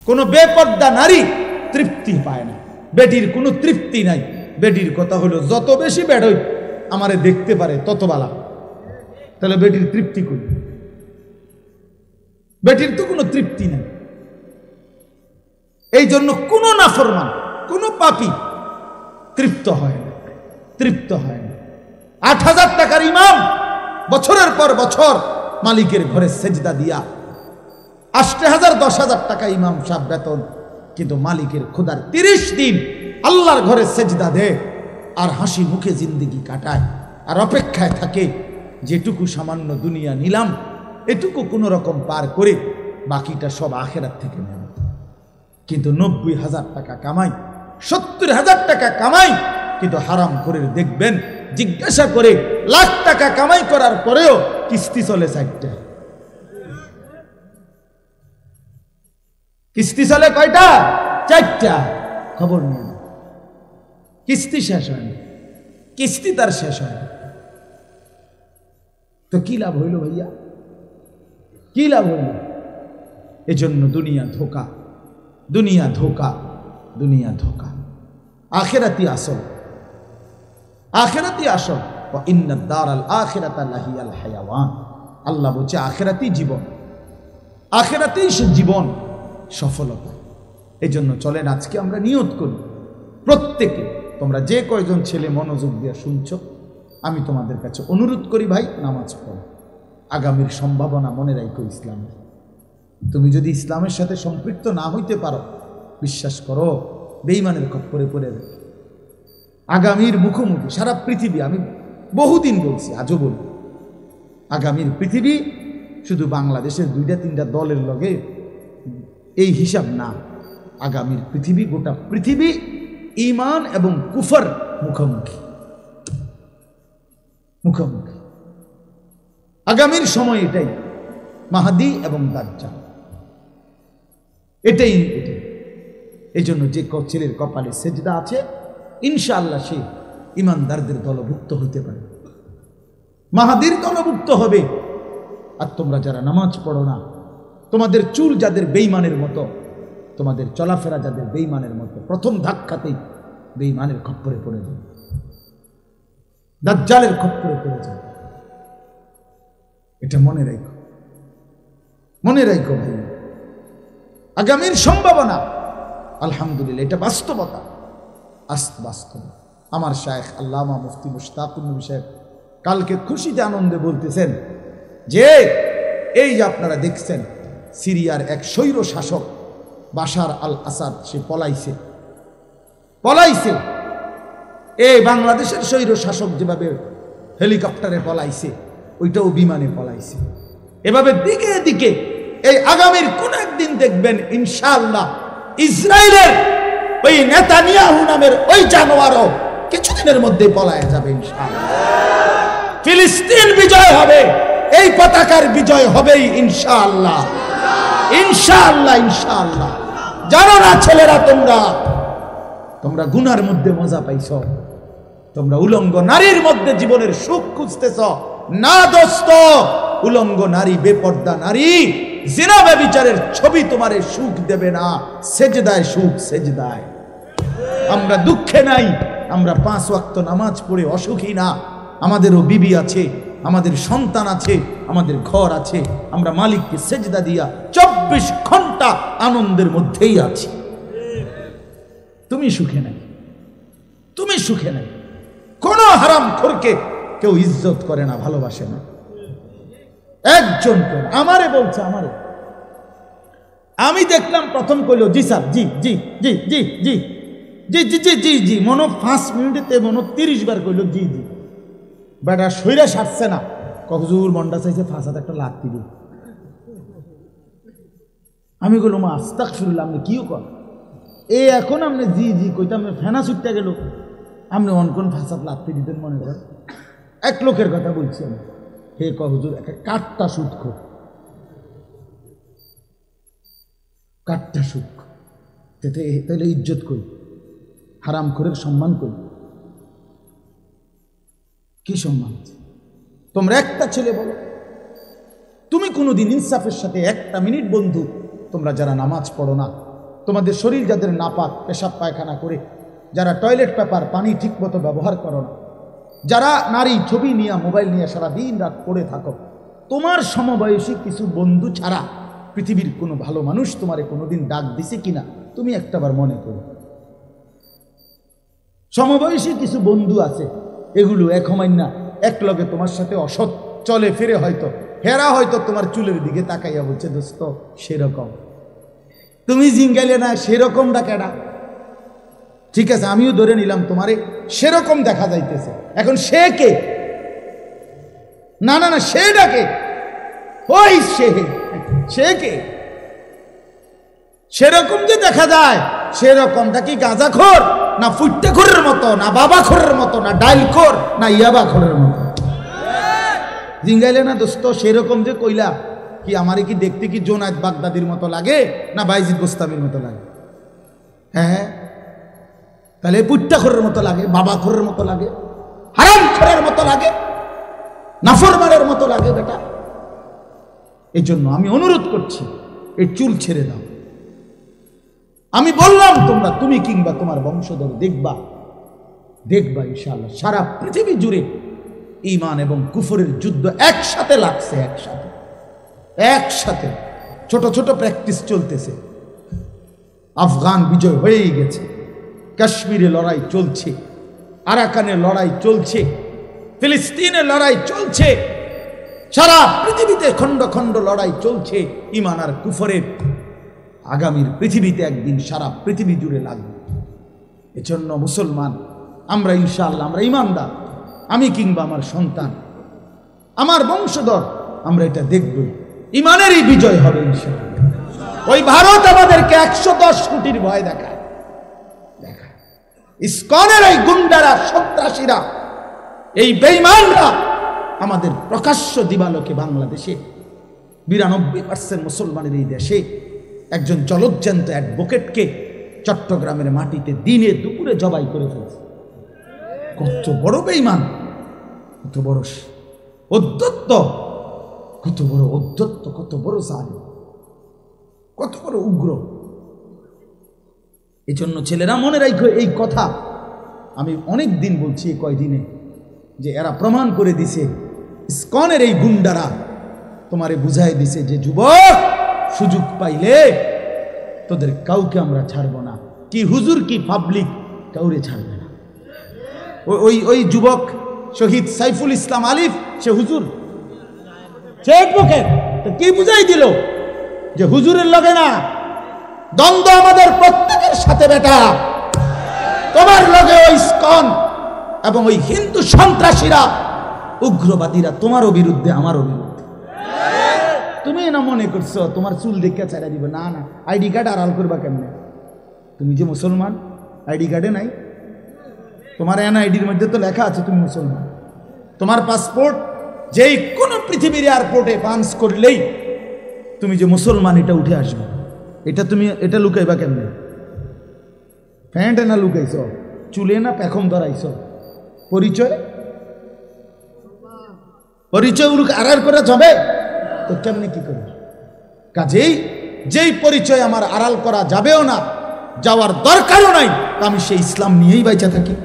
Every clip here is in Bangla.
কোনো বেপর্দা নারী তৃপ্তি পায় না, বেটির কোনো তৃপ্তি নাই। বেটির কথা হলো যত বেশি বেড়ই আমারে দেখতে পারে তত বালা। তাহলে বেটির তৃপ্তি করি? বেটির তো কোনো তৃপ্তি নাই। এই জন্য কোনো নাফরমান, কোনো পাপী তৃপ্ত হয় না, তৃপ্ত হয় না। ৮,০০০ টাকার ইমাম বছরের পর বছর মালিকের ঘরে সেজদা দিয়া, ৮,০০০ ১০,০০০ টাকা ইমাম সাহেব বেতন, কিন্তু মালিকের খোদার ৩০ দিন আল্লাহর ঘরে সেজদা দেয় আর হাসি মুখে জিন্দেগি কাটায়, আর অপেক্ষায় থাকে যেটুকু সামান্য দুনিয়া নিলাম এটুকু কোনো রকম পার করে বাকিটা সব আখেরাত থেকে নেব। কিন্তু ৯০,০০০ টাকা কামাই, ৭০,০০০ টাকা কামাই, কিন্তু হারাম করে দেখবেন জিজ্ঞাসা করে লাখ টাকা কামাই করার পরেও কিস্তি চলে ৪টা। কিস্তি চলে কয়টা? ৪টা। খবর নেই, কিস্তি শেষ হয়নি, কিস্তি তার শেষ হয়নি। তো কি লাভ হইল ভাইয়া? কি লাভ হইল? এজন্য দুনিয়া ধোকা, দুনিয়া ধোকা, দুনিয়া ধোকা। আখিরাতি আসল, আখিরাতি আসল। ওয়া ইন্নাদ দারাল আখিরাতা লাহিয়াল হায়াওয়ান। আল্লাহ বলছে আখিরাতি জীবন, আখিরাতেই সে জীবন, সফলতা। এজন্য চলেন আজকে আমরা নিয়ত করি প্রত্যেকে, তোমরা যে কয়জন ছেলে মনোযোগ দিয়ে শুনছো, আমি তোমাদের কাছে অনুরোধ করি ভাই নামাজ পড়ো। আগামীর সম্ভাবনা মনে রাখো ইসলামের। তুমি যদি ইসলামের সাথে সম্পৃক্ত না হইতে পারো, বিশ্বাস করো বেঈমানের খপ্পরে পড়ে যাবে। আগামীর মুখোমুখি সারা পৃথিবী, আমি বহুদিন বলছি আজও বলি, আগামীর পৃথিবী শুধু বাংলাদেশের ২-৩টা দলের লগে এই হিসাব না। আগামীর পৃথিবী, গোটা পৃথিবী ঈমান এবং কুফর মুখোমুখি, মুখোমুখি। আগামীর সময় এটাই, মাহদী এবং দাজ্জাল, এটাই এটাই। এই জন্য যে ছেলের কপালে সেজদা আছে ইনশাআল্লাহ সে ইমানদারদের দলভুক্ত হতে পারে, মাহাদির দলভুক্ত হবে। আর তোমরা যারা নামাজ পড়ো না, তোমাদের চুল যাদের বেঈমানের মতো, তোমাদের চলাফেরা যাদের বেঈমানের মতো, প্রথম ধাক্কাতেই বেঈমানের খপ্পরে পড়ে যাবে, দাজ্জালের খপ্পরে পড়ে যাবে। এটা মনে রাখো, মনে রাখো ভাই। আগামীর সম্ভাবনা আলহামদুলিল্লাহ, এটা বাস্তবতা, বাস্তব। আমার শায়েখ আল্লামা মুফতি মুশতাকুর নবী সাহেব কালকে খুশিতে আনন্দে বলতেছেন যে এই যে আপনারা দেখছেন সিরিয়ার এক স্বৈর শাসক বাশার আল আসাদ, সে পলাইছে, পলাইছে। এই বাংলাদেশের স্বৈর শাসক যেভাবে হেলিকপ্টারে পলাইছে, ওইটাও বিমানে পলাইছে। এভাবে দিকে দিকে এই আগামীর কোন একদিন দেখবেন ইনশাআল্লাহ ইসরায়েলের ওই নেতানিয়াহু নামের ওই জানোয়ারও কিছুদিনের মধ্যে পলায় যাবে ইনশাআল্লাহ। ফিলিস্তিন বিজয় হবে, এই পতাকার বিজয় হবেই ইনশাআল্লাহ, ইনশাআল্লাহ, ইনশাআল্লাহ। জানো না ছেলেরা, তোমরা গুনার মধ্যে মজা পাইছ, তোমরা উলঙ্গ নারীর মধ্যে জীবনের সুখ খুঁজতেছ না দোস্ত। উলঙ্গ নারী, বেপর্দা নারী, জিনা ব্যভিচারের ছবি তোমারে সুখ দেবে না। সেজদায় সুখ, সেজদায়। আমরা দুঃখে নাই, আমরা 5 ওয়াক্ত নামাজ পড়ে অসুখী না। আমাদেরও বিবি আছে, আমাদের সন্তান আছে, আমাদের ঘর আছে। আমরা মালিককে সেজদা দিয়া 24 ঘন্টা আনন্দের মধ্যেই আছি। তুমি সুখে নাই, তুমি সুখে নাই। কোন হারামখোরকে কেউ ইজ্জত করে না, ভালোবাসে না। একজন করে আমারে বলছে, আমারে আমি দেখলাম প্রথম কইলো জি স্যার, জি জি জি জি জি জি জি জি জি জি, মনো 5 মিনিটে মনো 30 বার কইলো জি জি। বেটা শরীরে সারছে না, কখজুর মন্ডা চাইছে ফাঁসাতে একটা লাত্তি দিই। আমি বললাম আস্তাগফিরুল্লাহ, আপনি কিও কর এ এখন আপনি জি জি কইতাম ফেনা ছুটতে গেল, আপনি অনকন ফাঁসাত লাত্তি দিতেন মনে করেন। এক লোকের কথা বলছি আমি, হে কহজুর একটা কাঠটা সুদ খোর, কাঠটা সুদ খোর, তাহলে ইজ্জত করি, হারাম খোরের সম্মান করি, কি সম্মান আছে? তোমরা একটা ছেলে বলো, তুমি কোনোদিন ইনসাফের সাথে 1 মিনিট বন্ধু, তোমরা যারা নামাজ পড়ো না, তোমাদের শরীর যাদের নাপাক, পেশাব পায়খানা করে, যারা টয়লেট পেপার পানি ঠিকমতো ব্যবহার করো না, যারা নারী ছবি নিয়ে মোবাইল নিয়ে সারা দিন রাত পড়ে থাকো, তোমার সমবয়সী কিছু বন্ধু ছাড়া পৃথিবীর কোনো ভালো মানুষ তোমারে কোনোদিন ডাক দিছে কিনা তুমি একটাবার মনে করো। সমবয়সী কিছু বন্ধু আছে, এগুলো এক হমাইন না এক লগে তোমার সাথে অসৎ চলে ফিরে, হয়তো হেরা হয়তো তোমার চুলের দিকে তাকাইয়া বলছে দোস্ত সেরকম, তুমি জিঙ্গাইলে না সেরকম ডাকেডা। ঠিক আছে, আমিও ধরে নিলাম তোমারে সেরকম দেখা যাইতেছে, এখন সে কে? না না না, সে ডাকে, ওই সে কে? সেরকম যে দেখা যায়, সেরকমটা কি গাঁজাখোর না ফুট্টেখোরের মতো, না বাবাখোরের মতো, না ডাইলখোর, না ইয়াবাখোরের মতো? জিঙ্গাইলে না দোস্ত সেরকম যে কইলা, কি আমারে কি দেখতে কি জোনায়েদ বাগদাদির মতো লাগে না বাইজিদ গোস্তামির মতো লাগে? হ্যাঁ, তাহলে পুট্টাখোরের মতো লাগে, বাবাখোরের মতো লাগে, হারামখোরের মতো লাগে, নাফরমানের মতো লাগে বেটা। এই জন্য আমি অনুরোধ করছি, এই চুল ছেড়ে দাও। আমি বললাম তোমরা, তুমি কিংবা তোমার বংশধর দেখবা ইনশাআল্লাহ সারা পৃথিবী জুড়ে ঈমান এবং কুফরের যুদ্ধ একসাথে লাগছে, একসাথে ছোট ছোট প্র্যাকটিস চলতেছে। আফগান বিজয় হয়েই গেছে, কাশ্মীরে লড়াই চলছে, আরাকানে লড়াই চলছে, ফিলিস্তিনে লড়াই চলছে, সারা পৃথিবীতে খণ্ড খণ্ড লড়াই চলছে ঈমান আর কুফরের। আগামীর পৃথিবীতে একদিন সারা পৃথিবী জুড়ে লাগবে। এজন্য মুসলমান আমরা ইনশাআল্লাহ, আমরা ঈমানদার, আমি কিংবা আমার সন্তান, আমার বংশধর, আমরা এটা দেখব, ঈমানেরই বিজয় হবে ইনশাআল্লাহ। ওই ভারত আমাদেরকে 110 কোটির ভয় দেখায়, ইসকনের এই গুন্ডারা, সন্ত্রাসীরা, এই বেঈমানরা আমাদের প্রকাশ্য দিবালোকে বাংলাদেশে 92% মুসলমানের এই দেশে একজন জলজ্জান্ত অ্যাডভোকেটকে চট্টগ্রামের মাটিতে দিনে দুপুরে জবাই করে ফেলছে। কত বড় বেঈমান, কত বড় অধ্যত্ত, কত বড় অধ্যত্ত, কত বড় জালিম, কত বড় উগ্র। এই জন্য ছেলেরা মনে রাখো এই কথা, আমি অনেক দিন বলছি, এই কয়দিনে যে এরা প্রমাণ করে দিছে, ইসকনের এই গুন্ডারা তোমারে বুঝাই দিছে যে যুবক, সুযোগ পাইলে তোদের কাউকে আমরা ছাড়বো না, কি হুজুর কি পাবলিক কাউরে ছাড়বে না। ওই যুবক শহীদ সাইফুল ইসলাম আলিফ, সে হুজুর, সে অ্যাডভোকেট, কি বুঝাই দিল যে হুজুরের লগে না, দ্বন্দ্ব আমাদের প্রত্যেকের সাথে বেটা, তোমার লগে ওই ইসকন এবং ওই হিন্দু সন্ত্রাসীরা, উগ্রবাদীরা তোমারও বিরুদ্ধে, আমারও বিরুদ্ধে। তুমি না মনে করছো তোমার চুল দেখে ছাড়া দিবে? না না, আইডি কার্ড আড়াল করবা কেমনে? তুমি যে মুসলমান, আইডি কার্ডে নাই, তোমার এনআইডির মধ্যে তো লেখা আছে তুমি মুসলমান। তোমার পাসপোর্ট যেই কোনো পৃথিবীর এয়ারপোর্টে পাঞ্চ করলেই তুমি যে মুসলমান এটা উঠে আসবে। এটা তুমি এটা লুকাইবা কেমনে? প্যান্টে না লুকাইছ, চুলে না পেখম ধরাইছ, পরিচয় আড়াল করা যাবে তো কেমনে কি করবে? কাজেই যেই পরিচয় আমার আড়াল করা যাবেও না, যাওয়ার দরকারও নাই, আমি সেই ইসলাম নিয়েই বাইচা থাকি।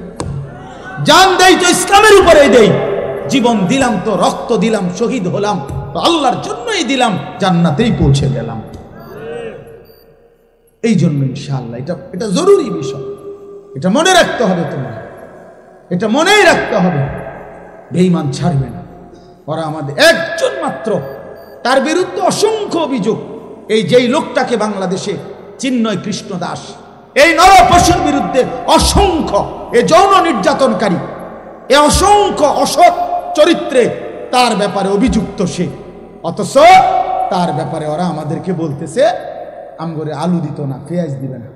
জান দেই তো ইসলামের উপরেই দেই, জীবন দিলাম তো, রক্ত দিলাম, শহীদ হলাম তো আল্লাহর জন্যই দিলাম, জান্নাতেই পৌঁছে গেলাম। এই জন্য ইনশাআল্লাহ এটা জরুরি বিষয়, এটা মনে রাখতে হবে, তোমার এটা মনেই রাখতে হবে। বেঈমান ছাড়বে না, ওরা আমাদের একজন মাত্র, তার বিরুদ্ধে অসংখ্য অভিযোগ। এই যেই লোকটাকে বাংলাদেশে চিন্ময় কৃষ্ণ দাস, এই নরপশুর বিরুদ্ধে অসংখ্য, এ যৌন নির্যাতনকারী, এ অসংখ্য অসৎ চরিত্রে তার ব্যাপারে অভিযুক্ত সে, অথচ তার ব্যাপারে ওরা আমাদেরকে বলতেছে আমগরে আলু দিত না, পেঁয়াজ দিবে না,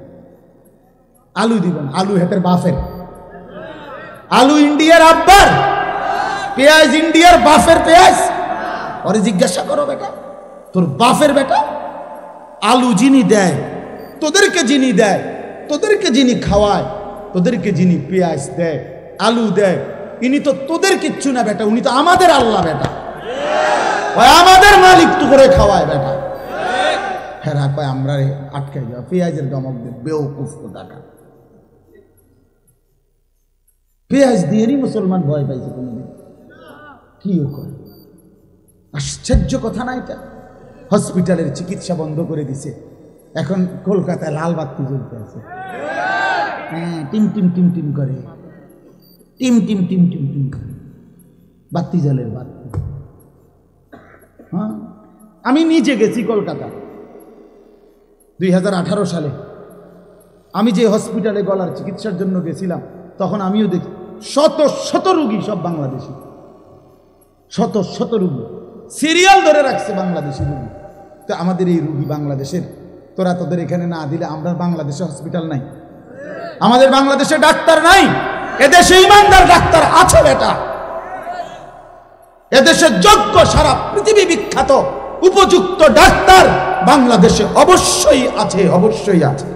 আলু দিবে না, আলু হেতের বাফের, আলু ইন্ডিয়ার আব্বার, পেঁয়াজ ইন্ডিয়ার বাফের পেঁয়াজ। ওরে জিজ্ঞাসা করো বেটা, তোর বাফের বেটা, আলু যিনি দেয় তোদেরকে, যিনি দেয় তোদেরকে, যিনি খাওয়ায় তোদেরকে, যিনি পেঁয়াজ দেয়, আলু দেয়, ইনি তো তোদের কিচ্ছু না বেটা, উনি তো আমাদের আল্লাহ বেটা, ওই আমাদের মালিক তো করে খাওয়ায় বেটা। হেরা কয় আমরা আটকাই যাও, পেঁয়াজের দমক দিয়ে বেউকুফ টাকা। পেঁয়াজ দিয়েই মুসলমান ভয় পাইছে কোনদিন? কি করে? আশ্চর্য কথা না এটা? হসপিটালের চিকিৎসা বন্ধ করে দিছে, এখন কলকাতায় লাল বাতি জ্বলতে আছে। হ্যাঁ, টিম টিম টিম টিম করে, team team team team team করে, বাতি জ্বলের বাতি। হ্যাঁ, আমি নিজে গেছি কলকাতা 2018 সালে। আমি যে হসপিটালে গলার চিকিৎসার জন্য গেছিলাম, তখন আমিও দেখি শত শত রুগী, সব বাংলাদেশি, শত শত রুগী সিরিয়াল ধরে রাখছে বাংলাদেশি রুগী। তো আমাদের এই রুগী বাংলাদেশের, তোরা তোদের এখানে না দিলে আমরা বাংলাদেশে হসপিটাল নাই, আমাদের বাংলাদেশে ডাক্তার নাই। এদেশে ইমানদার ডাক্তার আছে বেটা, এদেশে যোগ্য, সারা পৃথিবী বিখ্যাত উপযুক্ত ডাক্তার বাংলাদেশে অবশ্যই আছে, অবশ্যই আছে।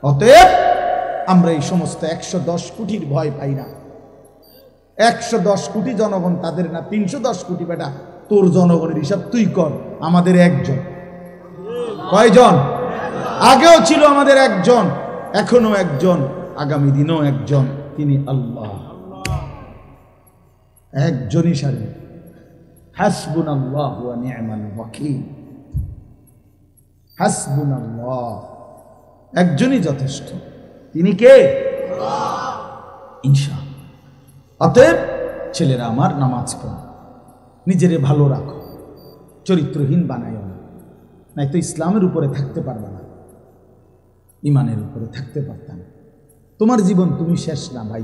অতএব আমরা এই সমস্ত 110 কোটির ভয় পাই না। 110 কোটি জনগণ তাদের না, 310 কোটি বেটা। তোর জনগণের হিসাব তুই কর, আমাদের একজন। কয়জন? আগেও ছিল আমাদের একজন, এখনো একজন, আগামী দিনও একজন, তিনি আল্লাহ। একজনই সারি, হাসবুনাল্লাহু ওয়া নি'মাল ওয়াকিল। হাসবুনাল্লাহ, একজনই যথেষ্ট, তিনি কে? ইনশাআল্লাহ। অতএব ছেলেরা আমার, নামাজ পড়ো, নিজেরে ভালো রাখো, চরিত্রহীন বানাইও না, নাই তো ইসলামের উপরে থাকতে পারবে না, ইমানের উপরে থাকতে পারতাম। তোমার জীবন তুমি শেষ না ভাই।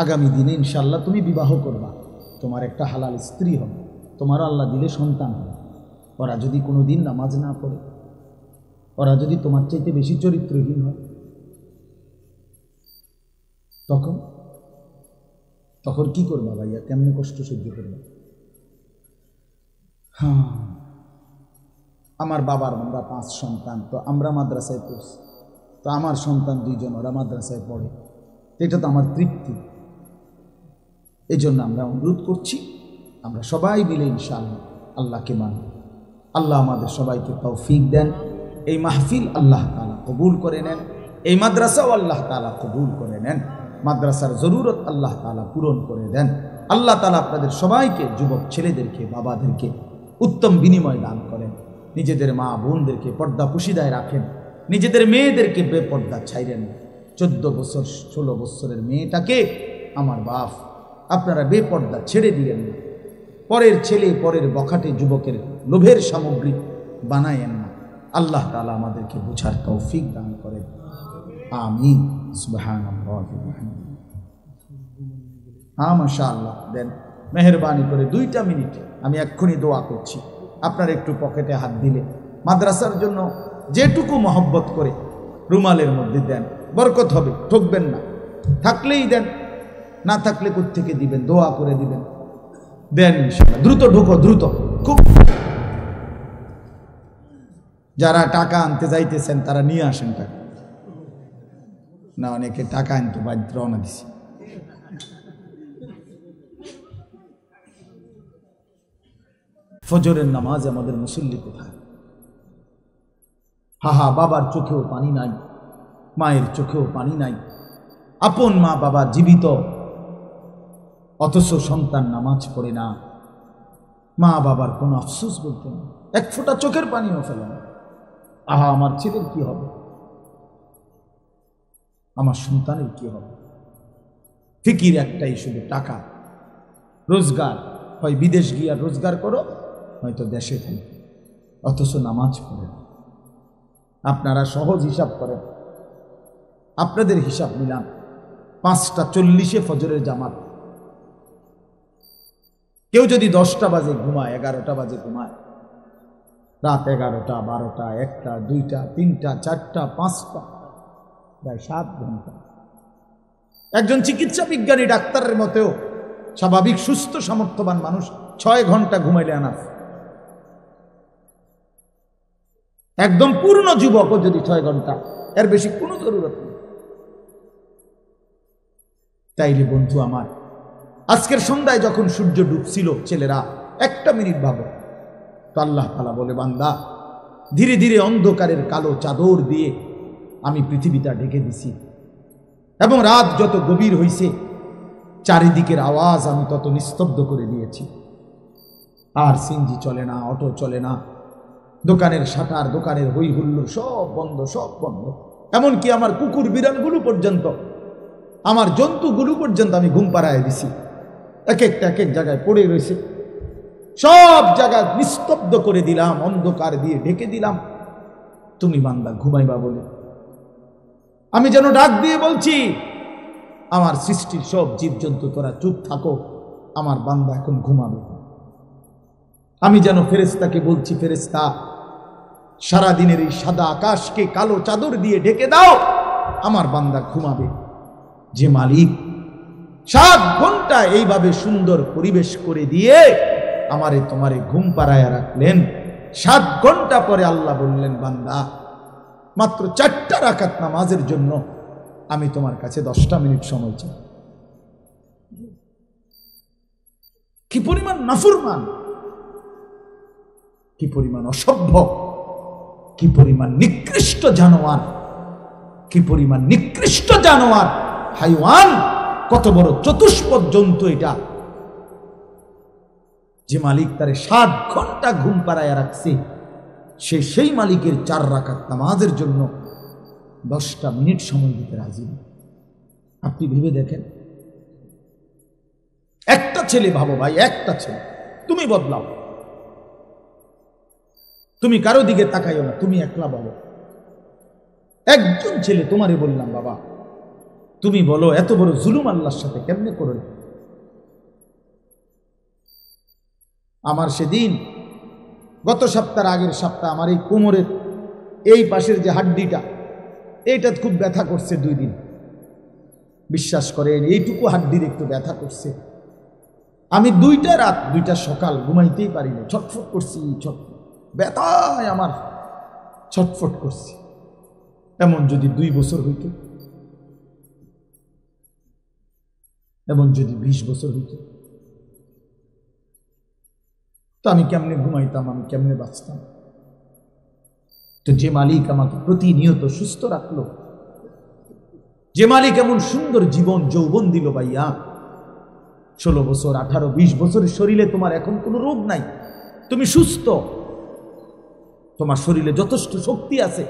আগামী দিনে ইনশাআল্লাহ তুমি বিবাহ করবা, তোমার একটা হালাল স্ত্রী হবে, তোমারও আল্লাহ দিলে সন্তান হবে। ওরা যদি কোনো দিন নামাজ না পড়ে, ওরা যদি তোমার চাইতে বেশি চরিত্রহীন হয়, তখন তখন কি করবা ভাইয়া? কেমনে কষ্ট সহ্য করবা? হ্যাঁ, আমার বাবার আমরা 5 সন্তান, তো আমরা মাদ্রাসায় পড়ছি, তো আমার সন্তান 2 জন, ওরা মাদ্রাসায় পড়ে, এটা তো আমার তৃপ্তি। এই জন্য আমরা অনুরোধ করছি, আমরা সবাই মিলে ইনশাআল্লাহ আল্লাহকে মানি। আল্লাহ আমাদের সবাইকে তৌফিক দেন। এই মাহফিল আল্লাহ তাআলা কবুল করে নেন, এই মাদ্রাসাও আল্লাহ তাআলা কবুল করে নেন, মাদ্রাসার জরুরত আল্লাহ তাআলা পূরণ করে দেন। আল্লাহ তাআলা আপনাদের সবাইকে, যুবক ছেলেদেরকে, বাবাদেরকে উত্তম বিনিময় দান করেন। নিজেদের মা বোনদেরকে পর্দা পুশিদায় রাখেন, নিজেদের মেয়েদেরকে বেপর্দা ছাইরেন। 14 বছর 16 বছরের মেয়েটাকে আমার বাপ আপনারা বেপর্দা ছেড়ে দিলেন না। পরের ছেলে, পরের বখাটে যুবকের লোভের সামগ্রী বানায়েন না। আল্লাহ তাআলা আমাদেরকে বুঝার তৌফিক দান করেন, আমিন। সুবহানাল্লাহ। হ্যাঁ, মাশাআল্লাহ। দেন মেহেরবানি করে 2টা মিনিট, আমি এক্ষুনি দোয়া করছি। আপনার একটু পকেটে হাত দিলে মাদ্রাসার জন্য যেটুকু মহব্বত করে রুমালের মধ্যে দেন, বরকত হবে, ঠকবেন না। থাকলেই দেন, না থাকলে কোত্থেকে দিবেন, দোয়া করে দিবেন। দেন ইনশাআল্লাহ। দ্রুত ঢুকো, দ্রুত, খুব। যারা টাকা আনতে যাইতেছেন তারা নিয়ে আসেন টাকা, না অনেকে টাকা আনতে বাধ্য রওনা দিছে। ফজরের নামাজ আমাদের মুসল্লি কোথায়? হাহা, বাবার চোখেও পানি নাই, মায়ের চোখেও পানি নাই। আপন মা বাবা জীবিত, অথচ সন্তান নামাজ পড়ে না। মা বাবার কোনো আফসোস বলতে না, এক ফোঁটা চোখের পানিও ফেলে না। আহা, আমার ছেলের কি হবে, আমার সন্তানের কি হবে? ফিকির একটাই, শুধু টাকা, রোজগার। হয় বিদেশ গিয়া রোজগার করো, হয়তো দেশে থাকি, অথচ নামাজ পড়ে না। আপনারা সহজ হিসাব করেন, আপনাদের হিসাব নিলাম 5:40 ফজরের জামাত। কেউ যদি 10টা বাজে ঘুমায়, 11টা বাজে ঘুমায়, রাত 11টা, 12টা, 1টা, 2টা, 3টা, 4টা, 5টা, প্রায় 7 ঘন্টা। একজন চিকিৎসা বিজ্ঞানী ডাক্তারের মতেও স্বাভাবিক সুস্থ সামর্থ্যবান মানুষ 6 ঘন্টা ঘুমাইলে আনাফ। একদম পূর্ণ যুবকও যদি 6 ঘন্টা, এর বেশি কোনো জরুরত নেই। তাইলে বন্ধু আমার, আজকের সন্ধ্যায় যখন সূর্য ডুবছিল, ছেলেরা 1টা মিনিট ভাবো তো, আল্লাহ তাআলা বলে, বান্দা ধীরে ধীরে অন্ধকারের কালো চাদর দিয়ে আমি পৃথিবীটা ঢেকে দিছি এবং রাত যত গভীর হইছে চারিদিকের আওয়াজ আমি তত নিস্তব্ধ করে দিয়েছি। আর সিএনজি চলে না, অটো চলে না, দোকানের শাটার, দোকানের হই হুল্লোড় সব বন্ধ, সব বন্ধ। এমনকি আমার কুকুর বিড়ালগুলো পর্যন্ত, আমার জন্তুগুলো পর্যন্ত আমি ঘুম পাড়ায় দিছি। এক এক জায়গায় পড়ে রয়েছে, সব জায়গা নিস্তব্ধ করে দিলাম, অন্ধকার দিয়ে ঢেকে দিলাম। তুমি বান্দা ঘুমাইবা বলে আমি যেন ডাক দিয়ে বলছি, আমার সৃষ্টির সব জীবজন্তু তোরা চুপ থাকো, আমার বান্দা এখন ঘুমাবে। আমি যেন ফেরেশতাকে বলছি, ফেরেশতা সারাদিনের এই সাদা আকাশকে কালো চাদর দিয়ে ঢেকে দাও, আমার বান্দা ঘুমাবে। যে মালিক 7 ঘন্টা এইভাবে সুন্দর পরিবেশ করে দিয়ে আমারে তোমারে ঘুম পাড়ায় রাখলেন, 7 ঘন্টা পরে আল্লাহ বললেন, বান্দা মাত্র 4টা রাকাত নামাজের জন্য আমি তোমার কাছে 10টা মিনিট সময় চাই। কি পরিমাণ নাফরমান, কি পরিমাণ অসভ্য, কি পরিমাণ নিকৃষ্ট জানোয়ার, কি পরিমাণ নিকৃষ্ট জানোয়ার, হাইওয়ান, কত বড় চতুষ্পদ জন্তু এটা। যে মালিক তারে 7 ঘন্টা ঘুম পাড়ায় রাখছে, সেই মালিকের 4 রাকাত নামাজের জন্য 10টা মিনিট সময় দিতে রাজি। আপনি ভেবে দেখেন, একটা ছেলে, ভাবো ভাই, একটা ছেলে, তুমি বদলাও, তুমি কারো দিকে তাকাইও না, তুমি একলা বলো, একজন ছেলে তোমারে বললাম, বাবা তুমি বলো এত বড় জুলুম আল্লাহর সাথে কেমনে করলেন? আমার সেদিন গত সপ্তাহের আগের সপ্তাহ আমার এই কোমরের এই পাশের যে হাড্ডিটা, এইটা খুব ব্যথা করছে 2 দিন। বিশ্বাস করেন, এইটুকু হাড্ডির একটু ব্যথা করছে। আমি 2টা রাত 2টা সকাল ঘুমাইতেই পারিনি, ছটফট করছি, ব্যথায় আমার ছটফট করছি। এমন যদি 2 বছর হইত, এমন যদি 20 বছর হইত, তো আমি কেমনে ঘুমাইতাম, আমি কেমনে বাঁচতাম? তো যে মালিক আমাকে প্রতিনিয়ত সুস্থ রাখলো, যে মালিক এমন সুন্দর জীবন যৌবন দিল, ভাইয়া 16 বছর 18 20 বছরের শরীরে তোমার এখন কোনো রোগ নাই, তুমি সুস্থ, তোমার শরীরে যথেষ্ট শক্তি আছে,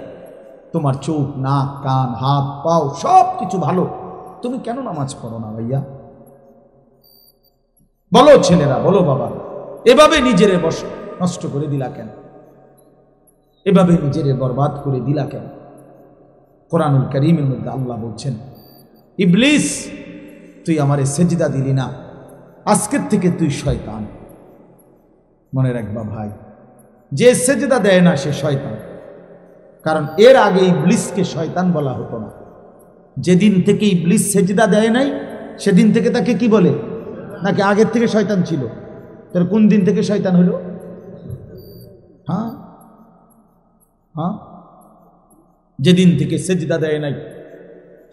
তোমার চোখ, নাক, কান, হাত, পাও সব কিছু ভালো, তুমি কেন নামাজ পড়ো না ভাইয়া? বলো ছেলেরা, বলো বাবা, এভাবে নিজেরে নষ্ট করে দিলা কেন? এভাবে নিজেরে বরবাদ করে দিলা কেন? কোরআনুল কারীমের মধ্যে আল্লাহ বলছেন, ইবলিস তুই আমারে সেজদা দিলি না, আজকের থেকে তুই শয়তান। মনে রাখবা ভাই, যে সেজদা দেয় না সে শয়তান, কারণ এর আগে ইবলিসকে শয়তান বলা হতো না। যেদিন থেকে ইবলিস সেজদা দেয় নাই সেদিন থেকে তাকে কি বলে? নাকি আগের থেকে শয়তান ছিল? তোর কোন দিন থেকে শয়তান হলো? হ্যাঁ হ্যাঁ, যেদিন থেকে সেজদা দেয় নাই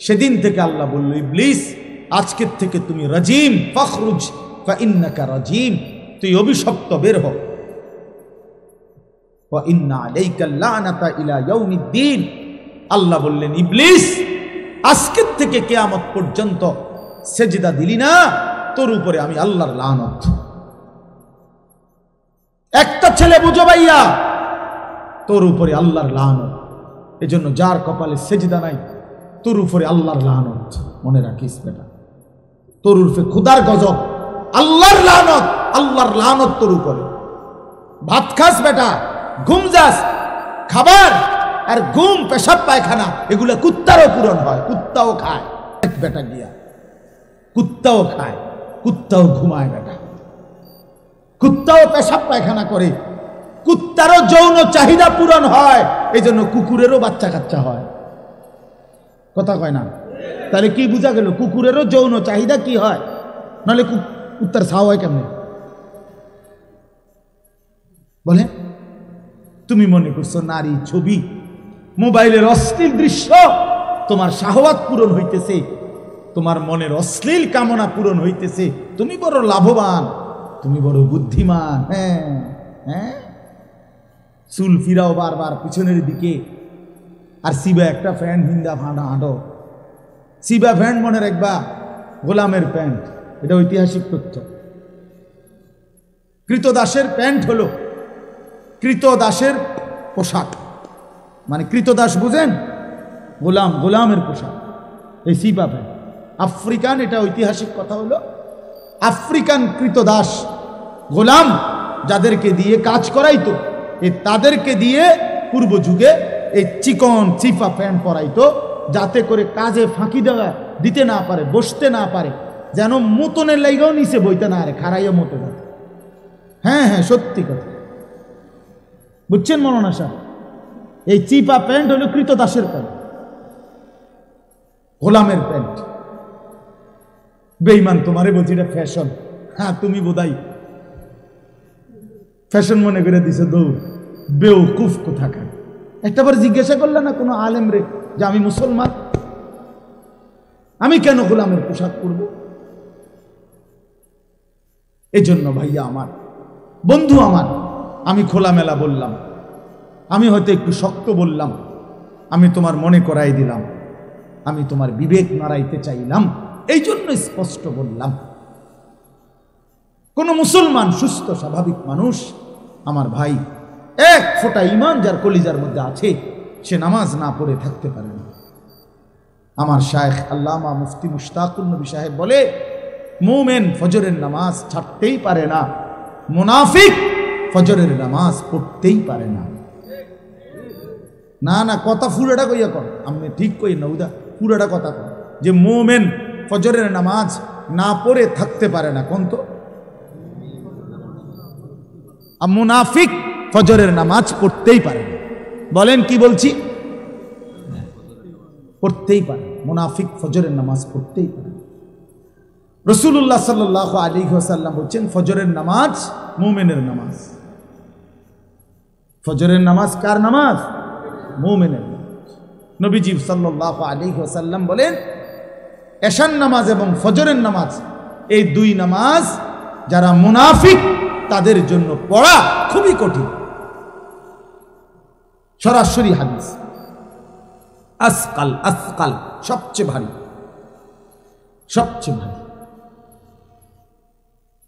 সেদিন থেকে আল্লাহ বলল, ইবলিস আজকের থেকে তুমি রাজিম, ফখরুজ ফাইন্নাকা রাজিম, তুই অভিশপ্ত, বের হ। ওয়া ইন্না আলাইকা লানাতা ইলা ইয়াউমিদ্দিন, আল্লাহ বললেন, ইবলিস আজকের থেকে কিয়ামত পর্যন্ত সেজদা দিলি না, তোর উপরে আমি আল্লাহর লানত। একটা ছেলে বুঝো ভাইয়া, তোর উপরে আল্লাহর লানত। এজন্য যার কপালে সেজদা নাই, তোর উপরে আল্লাহর লানত। মনে রাখিস বেটা, তোর উপরে খোদার গজব, আল্লাহর লানত, আল্লাহর লানত তোর উপরে। ভাত খাস বেটা, ঘুম যাস, খাবার আর ঘুম, পেশাব পায়খানা এগুলো কুত্তারও পূরণ হয়, কুত্তাও খায় বেটা গিয়া, কুত্তাও খায়, কুত্তাও ঘুমায় বেটা, কুত্তাও পেশাব পায়খানা করে, কুত্তারও যৌন চাহিদা পূরণ হয়, এই জন্য কুকুরেরও বাচ্চা কাচ্চা হয়। কথা কয় না? তাহলে কি বোঝা গেল? কুকুরেরও যৌন চাহিদা কি হয়, নাহলে কুত্তার ছাও হয় কেমনে? বলে তুমি মনে করছো নারী, ছবি, মোবাইলের অশ্লীল দৃশ্য তোমার শাহওয়াত পূরণ হইতেছে, তোমার মনের অশ্লীল কামনা পূরণ হইতেছে, তুমি বড় লাভবান, তুমি বড় বুদ্ধিমান। হ্যাঁ হ্যাঁ, চুল ফিরাও বারবার পিছনের দিকে, আর সিবা একটা প্যান্ট হিন্দা ফাঁটা হাঁটো। সিবা প্যান্ট মনে রাখবা গোলামের প্যান্ট, এটা ঐতিহাসিক তথ্য। কৃতদাসের প্যান্ট হলো কৃতদাসের পোশাক, মানে কৃতদাস বুঝেন, গোলাম, গোলামের পোশাক, এই সিবা প্যান্ট। আফ্রিকান, এটা ঐতিহাসিক কথা হলো, আফ্রিকান কৃতদাস গোলাম যাদেরকে দিয়ে কাজ করাইতো, তাদেরকে দিয়ে পূর্ব যুগে এই চিকন চিপা প্যান্ট পরাইতো, যাতে করে কাজে ফাঁকি দেওয়া দিতে না পারে, বসতে না পারে, যেন মতনের লাইগাও নিচে বইতে না পারে, খারাইও মতো যাতে। হ্যাঁ হ্যাঁ, সত্যি কথা, বুঝছেন মৌলানা সাহেব? এই চিপা প্যান্ট হলো কৃতদাসের প্যান্ট, গোলামের প্যান্ট। বেঈমান তোমারে বলছি এটা ফ্যাশন। হ্যাঁ, তুমি বোধহয় ফ্যাশন মনে করে দিছে, দৌড় বেউকুফ কোথাকার। একটাবার জিজ্ঞাসা করলে না কোনো আলেম রে যে আমি মুসলমান, আমি কেন গোলামের পোশাক পরব? এই জন্য ভাইয়া আমার, বন্ধু আমার, আমি খোলামেলা বললাম, আমি হয়তো একটু শক্ত বললাম, আমি তোমার মনে করাই দিলাম, আমি তোমার বিবেক নাড়াইতে চাইলাম, এই জন্য স্পষ্ট বললাম। কোন মুসলমান সুস্থ স্বাভাবিক মানুষ আমার ভাই, এক ফোঁটা ঈমান যার কলিজার মধ্যে আছে, সে নামাজ না পড়ে থাকতে পারে না। আমার শায়েখ আল্লামা মুফতি মুশতাকুর নবী সাহেব বলে, মুমিন ফজরের নামাজ ছাড়তেই পারে না, মুনাফিক ফজরের নামাজ পড়তেই পারে না। না না, কথা পুরোটা কইয়া কর, আমি ঠিক কই না, উদা পুরোটা কথা কর, যে মুমিন ফজরের নামাজ না পড়ে থাকতে পারে না। কোন তো মুনাফিক ফজরের নামাজ পড়তেই পারে না। বলেন কি বলছি? পড়তেই পারে, মুনাফিক ফজরের নামাজ পড়তেই পারে। রাসূলুল্লাহ সাল্লাল্লাহু আলাইহি ওয়াসাল্লাম বলেন, ফজরের নামাজ মুমিনের নামাজ। ফজরের নামাজ কার নামাজ? মুমিনের নামাজ। নবীজি সাল্লাল্লাহু আলাইহি ওয়াসাল্লাম বলেন, এশার নামাজ এবং ফজরের নামাজ, এই দুই নামাজ যারা মুনাফিক তাদের জন্য পড়া খুবই কঠিন। সরাসরি হাদিস, আসকাল, আসকাল, সবচেয়ে ভারী, সবচেয়ে ভারী।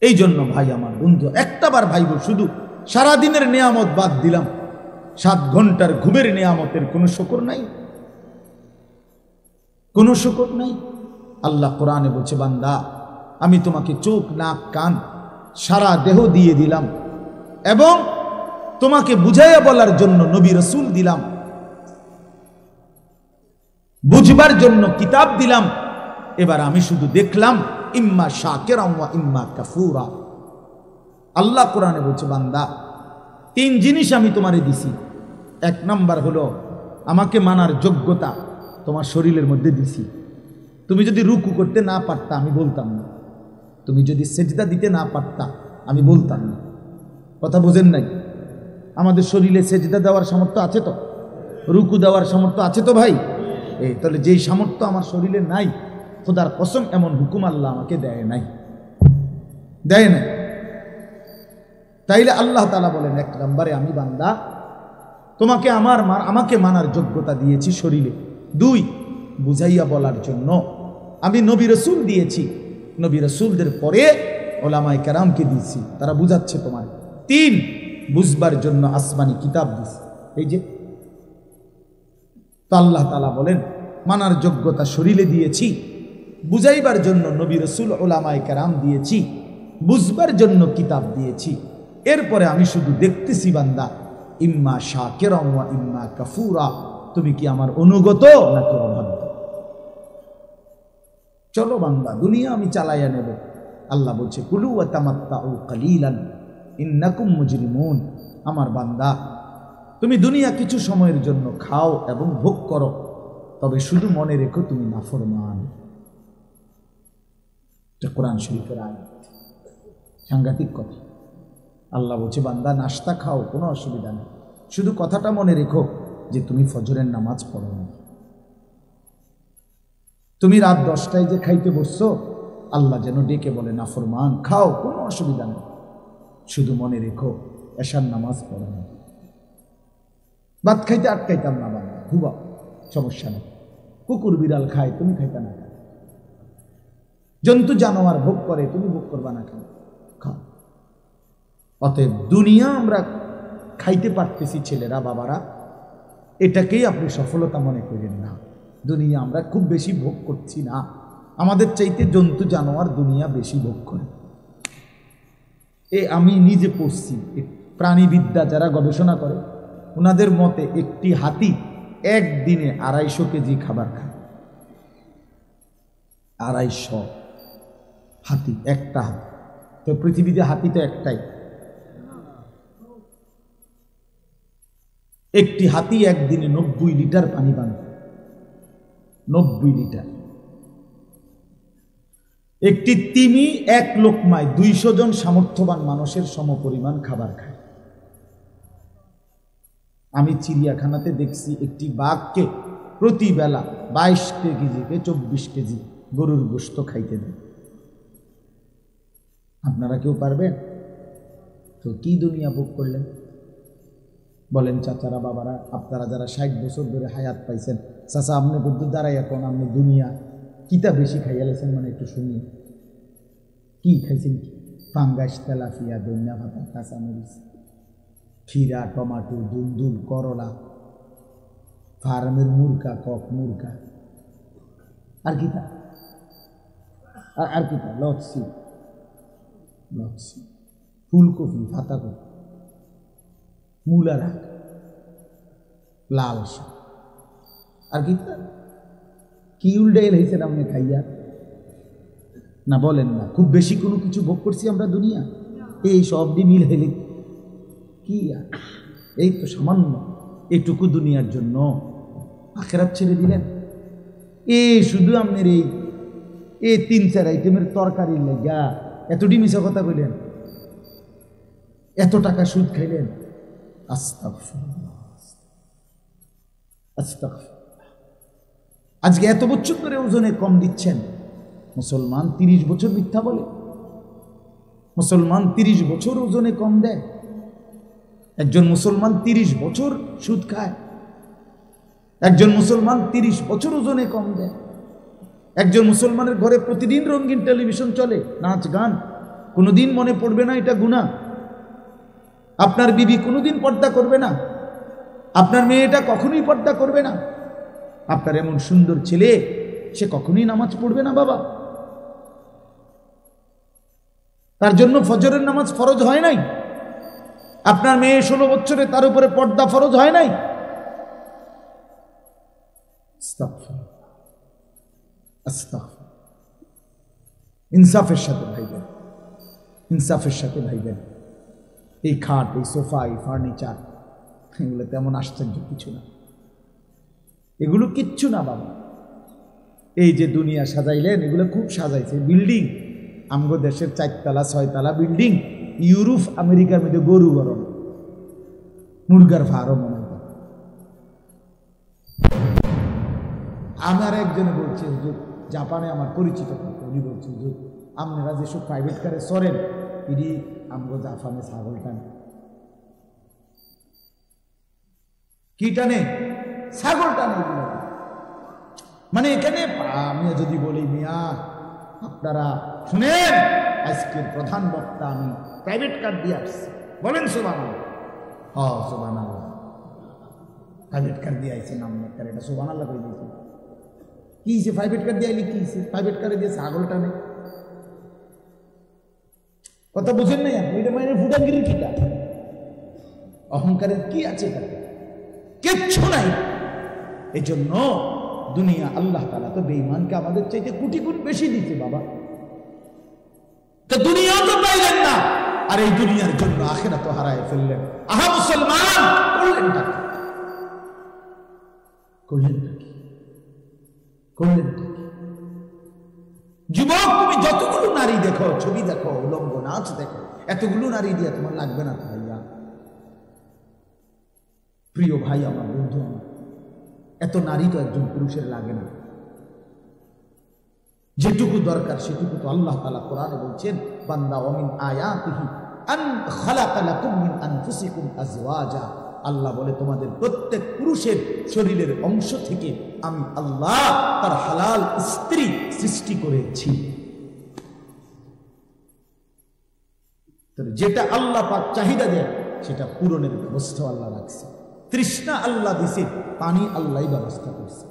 এই জন্য ভাই আমার বন্ধু, একটাবার ভাইব, শুধু সারাদিনের নিয়ামত বাদ দিলাম, 7 ঘন্টার ঘুমের নিয়ামতের কোনো শুকর নাই, কোনো শুকর নাই। আল্লাহ কোরআনে বলছে, বান্দা আমি তোমাকে চোখ, নাক, কান, সারা দেহ দিয়ে দিলাম, এবং তোমাকে বুঝাইয়া বলার জন্য নবী রাসূল দিলাম, বুঝবার জন্য কিতাব দিলাম। এবার আমি শুধু দেখলাম, ইম্মা শাকিরা ওয়া ইম্মা কাফুরা। আল্লাহ কোরআনে বলছে, বান্দা 3 জিনিস আমি তোমারে দিছি। 1 নাম্বার হলো আমাকে মানার যোগ্যতা তোমার শরীরের মধ্যে দিছি। তুমি যদি রুকু করতে না পারতা আমি বলতাম না, তুমি যদি সেজদা দিতে না পারতা আমি বলতাম না। কথা বোঝেন নাই? আমাদের শরীরে সেজদা দেওয়ার সামর্থ্য আছে তো, রুকু দেওয়ার সামর্থ্য আছে তো ভাই। এই তাহলে যেই সামর্থ্য আমার শরীরে নাই, খোদার কসম এমন হুকুম আল্লাহ আমাকে দেয় নাই, দেয় নাই। তাইলে আল্লাহ তাআলা বলেন, 1 নম্বরে আমি বান্দা তোমাকে আমাকে মানার যোগ্যতা দিয়েছি শরীরে। 2, বুঝাইয়া বলার জন্য আমি নবী রাসূল দিয়েছি, নবী রাসূলদের পরে ওলামায়ে কেরামকে দিয়েছি, তারা বুঝাচ্ছে তোমার। 3, বুঝবার জন্য আসমানি কিতাব দিয়েছি। এই যে তো আল্লাহ তাআলা বলেন, মানার যোগ্যতা শরীরে দিয়েছি, বুঝাইবার জন্য নবী রাসূল ওলামায়ে কেরাম দিয়েছি, বুঝবার জন্য কিতাব দিয়েছি। এরপরে আমি শুধু দেখতেছি বান্দা, ইম্মা শাকিরা ওয়া ইম্মা কাফুরা, তুমি কি আমার অনুগত নাকি অবাধ্য। চলো বান্দা, দুনিয়া আমি চালাইয়া নেব। আল্লাহ বলছে, কুলু ওয়া তামাত্তাউ কালিলান ইন্নাকুম মুজরিমুন। আমার বান্দা, তুমি দুনিয়া কিছু সময়ের জন্য খাও এবং ভোগ করো, তবে শুধু মনে রেখো তুমি নাফরমান। এটা কোরআন শরীফের আয়াত, সাংঘাতিক কথা। আল্লাহ বলছে, বান্দা নাস্তা খাও, কোনো অসুবিধা নেই, শুধু কথাটা মনে রেখো যে তুমি ফজরের নামাজ পড়ো না। তুমি রাত 10টায় যে খাইতে বসছো, আল্লাহ যেন ডেকে বলে, নাফরমান, খাও, কোনো অসুবিধা নেই, শুধু মনে রেখো এশার নামাজ পড়ো না। ভাত খাইতে আটকাইতাম না বাবা, ঘুমাও, সমস্যা নেই। কুকুর বিড়াল খায়, তুমি খাইতা না কেন? জন্তু জানোয়ার ভোগ করে, তুমি ভোগ করবা না কেন? খাও। অতএব দুনিয়া আমরা খাইতে পারতেছি ছেলেরা, বাবারা, এটাকেই আপনি সফলতা মনে করেন না। দুনিয়া আমরা খুব বেশি ভোগ করছি না, আমাদের চাইতে জন্তু জানোয়ার দুনিয়া বেশি ভোগ করে। আমি নিজে পড়ছি, প্রাণীবিদ্যা যারা গবেষণা করে ওনাদের মতে একটি হাতি একদিনে 250 কেজি খাবার খায়। 250 হাতি, একটা হাতি। তো পৃথিবীতে হাতি তো একটাই। একটি হাতি একদিনে 90 লিটার পানি পান, 90 লিটার। একটি তিমি এক লোকমায় 200 জন সামর্থ্যবান মানুষের সমপরিমাণ খাবার খায়। আমি চিড়িয়াখানাতে দেখছি একটি বাঘকে প্রতি বেলা 22 কেজি থেকে 24 কেজি গরুর গোশত খাইতে দেয়। আপনারা কেউ পারবেন? তো কি দুনিয়া ভোগ করলেন বলেন চাচারা, বাবারা? আপনারা যারা 60 বছর ধরে হায়াত পাইছেন, চাচা আপনি বুদ্ধ দ্বারাই এখন আপনি দুনিয়া কিতা বেশি খাইয়া লেছেন, মানে একটু শুনি কি খাইছেন? ফাঙ্গাস, তেলাপিয়া, দইনা ভাতা, কাঁচামরিচ, ক্ষীরা, টমাটো, দুন্দুল, করলা, ফার্মের মুরগা, কক মুরগা, আর কিতা আর কিতা লচ্ছি, লচ্ছি, ফুলকপি, পাতাকপি, মূলা রাখ, লাল শাক, আর কিতা কি উল্টাইল হয়েছেন আপনি খাইয়া? না বলেন না খুব বেশি কোনো কিছু ভোগ করছি আমরা দুনিয়া? এই সব মিল হেলে কি, এই তো সামান্য এইটুকু দুনিয়ার জন্য আখেরাত ছেড়ে দিলেন। শুধু আপনার এই 3-4 আইটেমের তরকারির লেগা এতটি মিশা কথা কইলেন, এত টাকা সুদ খাইলেন। আস্তাগফিরুল্লাহ, আস্তাগফিরুল্লাহ। আজকে এত বছর ধরে ওজনে কম দিচ্ছেন, মুসলমান 30 বছর মিথ্যা বলে, মুসলমান 30 বছর ওজনে কম দেয়, একজন মুসলমান 30 বছর সুদ খায়, একজন মুসলমান 30 বছর ওজনে কম দেয়, একজন মুসলমানের ঘরে প্রতিদিন রঙিন টেলিভিশন চলে, নাচ গান, কোনোদিন মনে পড়বে না এটা গুনাহ। আপনার বিবি কোনোদিন পর্দা করবে না, আপনার মেয়েটা কখনোই পর্দা করবে না, আপনার এমন সুন্দর ছেলে সে কখনোই নামাজ পড়বে না বাবা। তার জন্য ফজরের নামাজ ফরজ হয় নাই। আপনার মেয়ে 16 বছরে, তার উপরে পর্দা ফরজ হয় নাই। ইনসাফের সাথে ভাইবেন, ইনসাফের সাথে ভাইবেন। এই খাট, এই সোফা, এই ফার্নিচার, এগুলো তেমন আশ্চর্য কিছু না, এগুলো কিচ্ছু না বাবা। এই যে দুনিয়া সাজাইলেন, এগুলো খুব সাজাইছে। বিল্ডিং আমগো দেশের 4 তলা 6 তলা বিল্ডিং, ইউরোপ আমেরিকার মধ্যে গরু গরম, মুরগার ফার্ম মনে হয়। আমার একজনে বলছে, হুজুর জাপানে আমার পরিচিত কথা, উনি বলছে হুজুর আপনারা যেসব প্রাইভেট কারে সরেন, ইডি আমগো জাপানে ছাগল টানে। কি টানে? ছাগল টানে। মানে এখানে আমি যদি বলি মিয়া আপনারা শুনেন, আজকের প্রধান বক্তা আমি প্রাইভেট কার দিয়ে আসছি, বলেন সুবহানাল্লাহ। হ্যাঁ সুবহানাল্লাহ, প্রাইভেট কার দিয়ে আইছে, নাম না এটা সুবহানাল্লাহ করে দিয়েছে। কি হয়েছে? প্রাইভেট কার দিয়ে আইলে কি হয়েছে? প্রাইভেট কারে দিয়ে ছাগল টানে, কথা বুঝেন নাই আপনি? এটা মানে ফুটাঙ্গিরির কিটা, অহংকারের কি আছে? কিচ্ছু নাই। এই জন্য দুনিয়া আল্লাহ তাআলা তো বেঈমানকে আমাদের চাইতে কোটি গুণ বেশি দিতে বাবা। তো দুনিয়া তো পাইলেন না, আর এই দুনিয়ার জন্য আখিরাত তো হারায় ফেললেন। আহা মুসলমান, করলেনটা কি? করলেনটা কি? করলেনটা কি? যুবক, তুমি যতগুলো নারী দেখো, ছবি দেখো, উলঙ্গ নাচ দেখো, এতগুলো নারী দিয়ে তোমার লাগবে না ভাইয়া। প্রিয় ভাই আমার, বন্ধু আমার, এত নারী তো একজন পুরুষের লাগে না। যেটুকু দরকার সেটুকু তো আল্লাহ তাআলা কোরআনে বলছেন, বান্দা ওয়া মিন আয়াতিহি আন খালাকা লাকুম মিন আনফুসিকুম আজওয়াজা। আল্লাহ বলে তোমাদের প্রত্যেক পুরুষের শরীরের অংশ থেকে আমি আল্লাহ তার হালাল স্ত্রী সৃষ্টি করেছি। যেটা আল্লাহ পাক চাহিদা দেয় সেটা পূরণের ব্যবস্থা আল্লাহ রাখছে। তৃষ্ণা আল্লাহ দিছে, পানি আল্লাহই ব্যবস্থা করছে।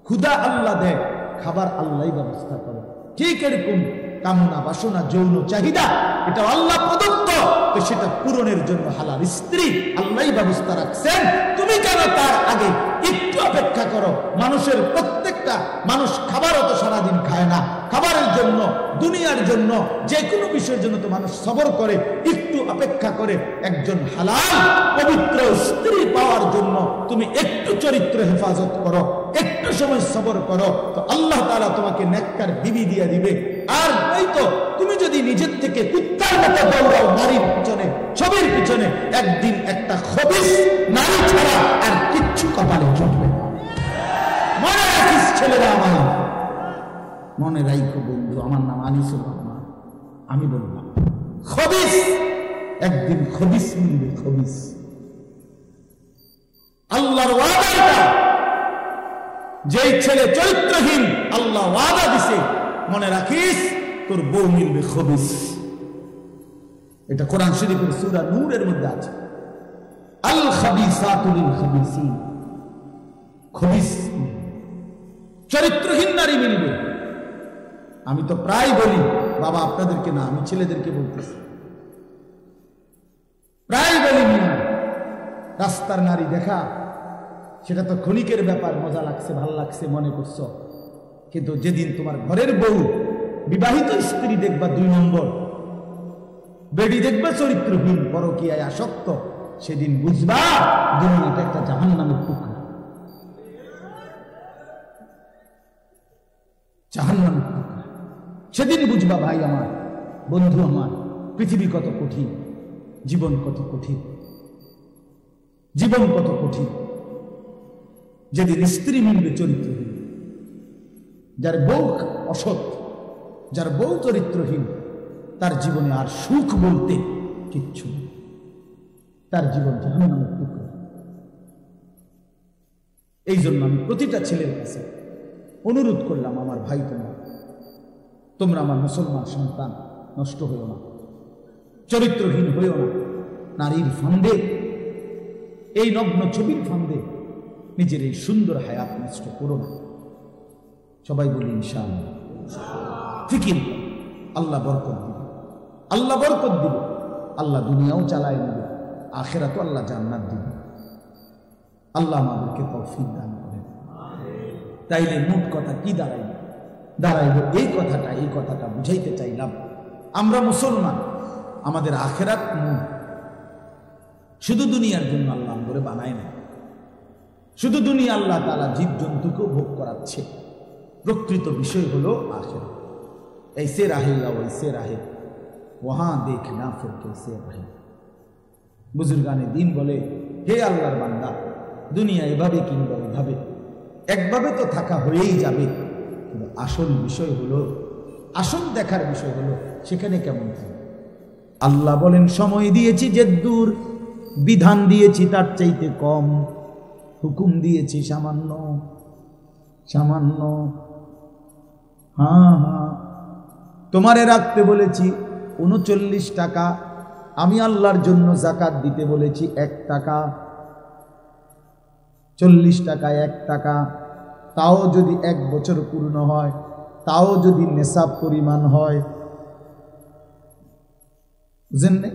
ক্ষুধা আল্লাহ দেয়, খাবার আল্লাহই ব্যবস্থা করে। ঠিক এরকম কামনা বাসনা যৌন চাহিদা এটা আল্লাহ প্রদত্ত, তো সেটা পূরণের জন্য হালাল স্ত্রী আল্লাহই ব্যবস্থা রাখছেন। তুমি কেন তার আগে একটু অপেক্ষা করো? মানুষের প্রত্যেকটা মানুষ খাবারও তো সারাদিন খায় না। খাবারের জন্য, দুনিয়ার জন্য, যে কোনো বিষয়ের জন্য তো মানুষ সবর করে, একটু অপেক্ষা করে। একজন হালাল পবিত্র স্ত্রী পাওয়ার জন্য তুমি একটু চরিত্র হেফাজত করো, একটু সময় সবর করো, তো আল্লাহ তাআলা তোমাকে নেককার বিবি দিয়ে দিবে। আর নয়তো তুমি যদি নিজের থেকে কুত্তার মতো দৌড়াও নারীর পিছনে, ছবির পিছনে, একদিন একটা খবিস নারী ছাড়া আর কিচ্ছু কপালে জুটবে না। মনে রাখিস ছেলেরা আমার, মনে রাখো বন্ধু, আমার নাম আনিসুর রহমান। আমি বললাম খবিস, একদিন খবিস মিলবে, খবিস। আল্লাহর ওয়াদা, যেই ছেলে চরিত্রহীন আল্লাহ ওয়াদা দিছে, মনে রাখিস তোর বউ মিলবে খবিস। এটা কোরআন শরীফের সূরা নূরের মধ্যে আছে। আল খাবিসাতু লিল খাবিসিন, খবিস চরিত্রহীন নারী মিলবে। আমি তো প্রায় বলি, বাবা আপনাদেরকে না, আমি ছেলেদেরকে বলতেছি, প্রায় বলি মিয়া, রাস্তার নারী দেখা সেটা তো ক্ষণিকের ব্যাপার, মজা লাগছে, ভাল লাগছে মনে করছো, কিন্তু যেদিন তোমার ঘরের বউ, বিবাহিত স্ত্রী দেখবা 2 নম্বর, বেডি দেখবা চরিত্রহীন, পরকীয়ায় আসক্ত, সেদিন বুঝবা দুনিয়াটা একটা জাহান্নামের টুকরা, জাহান্নামের টুকরা। সেদিন বুঝবা ভাই আমার, বন্ধু আমার, পৃথিবী কত কঠিন, জীবন কত কঠিন, জীবন কত কঠিন। যেদিন স্ত্রী মিলবে চরিত্রহীন, যার বউ অসৎ, যার বউ চরিত্রহীন, তার জীবনে আর সুখ বলতে কিচ্ছু নেই, তার জীবন জাহান্নামের টুকরা। এই জন্য আমি প্রতিটা ছেলের কাছে অনুরোধ করলাম, আমার ভাই তোমরা আমার মুসলমান সন্তান, নষ্ট হইও না, চরিত্রহীন হইও না, নারীর ফান্দে, এই নগ্ন ছবির ফান্দে নিজের এই সুন্দর হায়াত নষ্ট করো না। সবাই বলি ইনশাআল্লাহ। ফিকির আল্লাহ বরকত দিবে, আল্লাহ বরকত দিবে, আল্লাহ দুনিয়াও চালায় নেবে, আখিরাতও আল্লাহ জান্নাত দিবে। আল্লাহ আমাদেরকে তৌফিক দান করেন। তাইলে মোট কথা কি দাঁড়াইব এই কথাটা বুঝাইতে চাইলাম। আমরা মুসলমান, আমাদের আখিরাত মূল। শুধু দুনিয়ার জন্য আল্লাহ করে বানায় না, শুধু দুনিয়া আল্লাহ তাআলা জীবজন্তুকেও ভোগ করাচ্ছে। প্রকৃত বিষয় হলো আখিরাত। ऐसे रहे या वैसे रहे, वहां देखना फिर कैसे रहे। বুজুর্গানে দিন বলে, হে আল্লাহর বান্দা, দুনিয়া এভাবে কিংবা ওইভাবে, একভাবে তো থাকা হয়েই যাবে, কিন্তু আসল বিষয় হলো, আসল দেখার বিষয় হলো সেখানে কেমন থাকে। আল্লাহ বলেন, সময় দিয়েছি যে দূর, বিধান দিয়েছি তার চাইতে কম, হুকুম দিয়েছি সামান্য সামান্য। হ্যাঁ হ্যাঁ, তোমারে রাখতে বলেছি 39 টাকা, আমি আল্লাহর জন্য যাকাত দিতে বলেছি 1 টাকা। 40 টাকায় 1 টাকা, তাও যদি 1 বছর পূর্ণ হয়, তাও যদি নেশাব পরিমাণ হয়। বুঝেন না?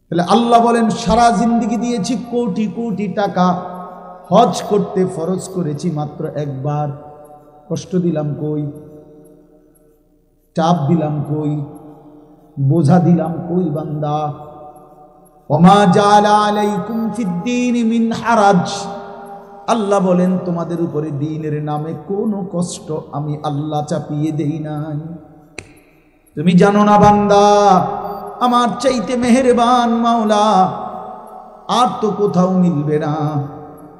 তাহলে আল্লাহ বলেন, সারা জিন্দেগি দিয়েছি কোটি কোটি টাকা, হজ করতে ফরজ করেছি মাত্র 1 বার। কষ্ট দিলাম কই? চাপ দিলাম কই? বোঝা দিলাম কই বান্দা? ওমা জাআলা আলাইকুম ফিদ্দীন মিন হারাজ, আল্লাহ বলেন তোমাদের উপরে দ্বীনের নামে কোনো কষ্ট আমি আল্লাহ চাপিয়ে দেই নাই। তুমি জানো না বান্দা, আমার চাইতে মেহেরবান মাওলা আর তো কোথাও মিলবে না।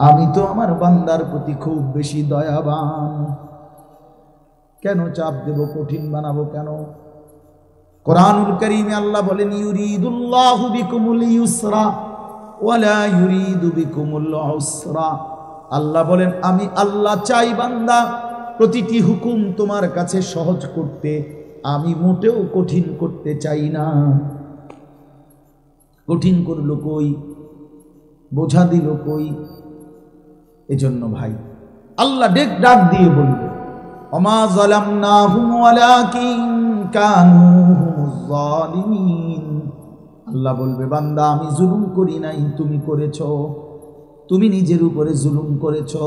আমি তো আমার বান্দার প্রতি খুব বেশি দয়াবান। কেন চাপ দেব, কঠিন বানাবো কেন? কোরআনুল কারীমে আল্লাহ বলেন, ইউরিদুল্লাহু বিকুমুল ইউসরা ওয়ালা ইউরিদু বিকুমুল উসরা। আল্লাহ বলেন আমি আল্লাহ চাই বান্দা প্রতিটি হুকুম তোমার কাছে সহজ করতে, আমি মোটেও কঠিন করতে চাই না। কঠিন করলো কই, বোঝা দিল কই? এজন্য ভাই আল্লাহ ডাক দিয়ে বলবে ওমা যালামনাহুম ওয়ালাকিন কানু হুমুজ যালিমিন। আল্লাহ বলবে বান্দা আমি জুলুম করি নাই, তুমি করেছো, তুমি নিজের উপরে জুলুম করেছো।